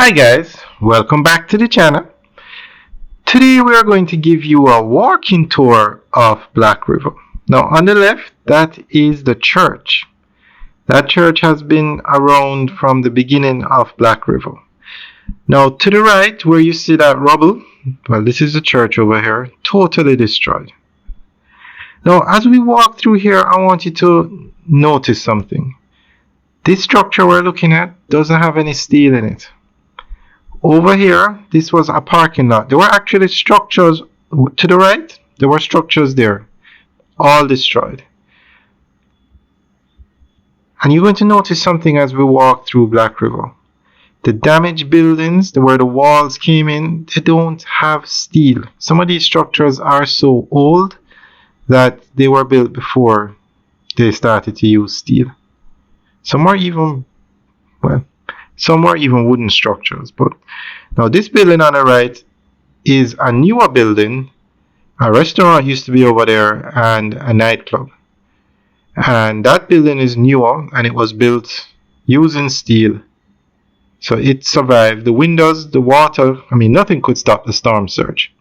Hi guys, welcome back to the channel. Today we are going to give you a walking tour of Black River. Now on the left, that is the church. That church has been around from the beginning of Black River. Now to the right, where you see that rubble, well, this is the church over here, totally destroyed. Now as we walk through here, I want you to notice something. This structure we're looking at doesn't have any steel in it. Over here, this was a parking lot. There were actually structures to the right. There were structures there, all destroyed. And you're going to notice something as we walk through Black River. The damaged buildings, where the walls came in, they don't have steel. Some of these structures are so old that they were built before they started to use steel. Some are even wooden structures. But now this building on the right is a newer building. A restaurant used to be over there and a nightclub. And that building is newer and it was built using steel. So it survived. The windows, the water, nothing could stop the storm surge.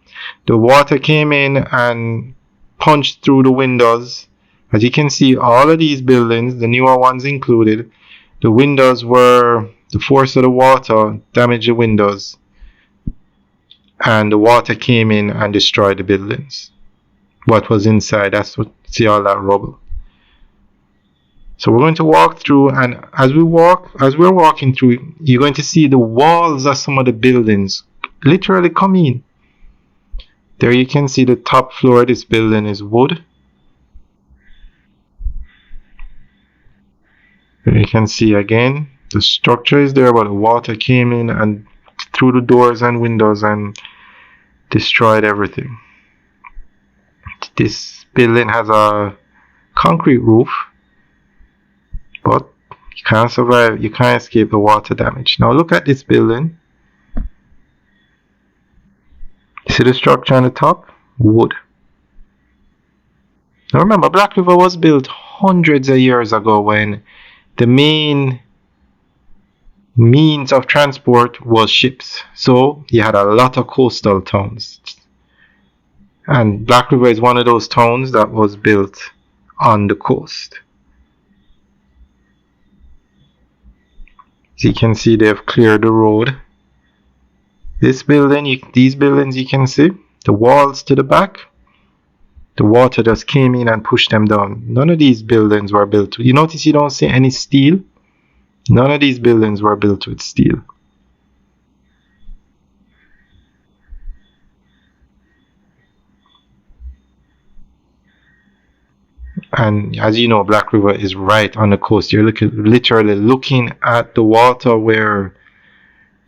The water came in and punched through the windows. As you can see, all of these buildings, the newer ones included, the windows were, the force of the water damaged the windows. And the water came in and destroyed the buildings. What was inside, see all that rubble. So we're going to walk through, and as we're walking through, you're going to see the walls of some of the buildings literally come in. There you can see the top floor of this building is wood. There you can see again, the structure is there, but the water came in and through the doors and windows and destroyed everything. This building has a concrete roof, but you can't survive, you can't escape the water damage. Now look at this building. See the structure on the top? Wood. Now remember, Black River was built hundreds of years ago when the main means of transport was ships. So you had a lot of coastal towns. And Black River is one of those towns that was built on the coast. As you can see, they've cleared the road. These buildings you can see, the walls to the back, the water just came in and pushed them down. None of these buildings were built. You notice you don't see any steel? None of these buildings were built with steel. And as you know, Black River is right on the coast. You're literally looking at the water where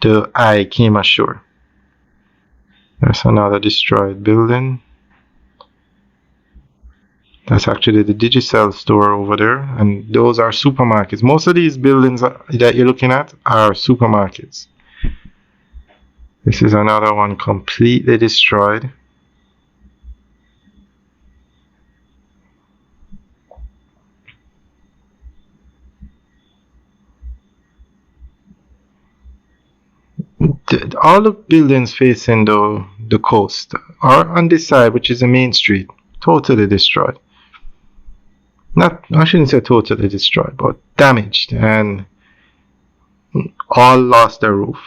the eye came ashore. There's another destroyed building. That's actually the Digicel store over there, and those are supermarkets. Most of these buildings that you're looking at are supermarkets. This is another one completely destroyed. All the buildings facing the coast are on this side, which is the main street, totally destroyed. I shouldn't say totally destroyed, but damaged, and all lost their roof.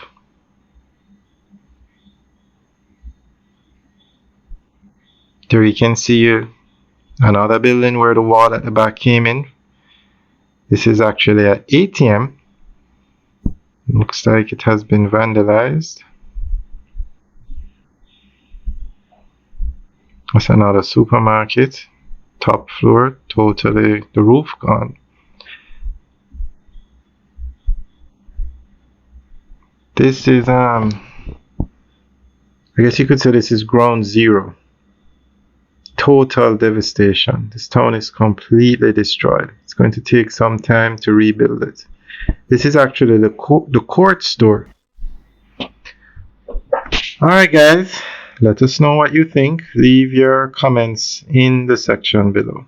There you can see another building where the wall at the back came in. This is actually an ATM. Looks like it has been vandalized. That's another supermarket. Top floor, totally, the roof gone. This is, I guess you could say this is ground zero. Total devastation. This town is completely destroyed. It's going to take some time to rebuild it. This is actually the court store. Alright guys, let us know what you think. Leave your comments in the section below.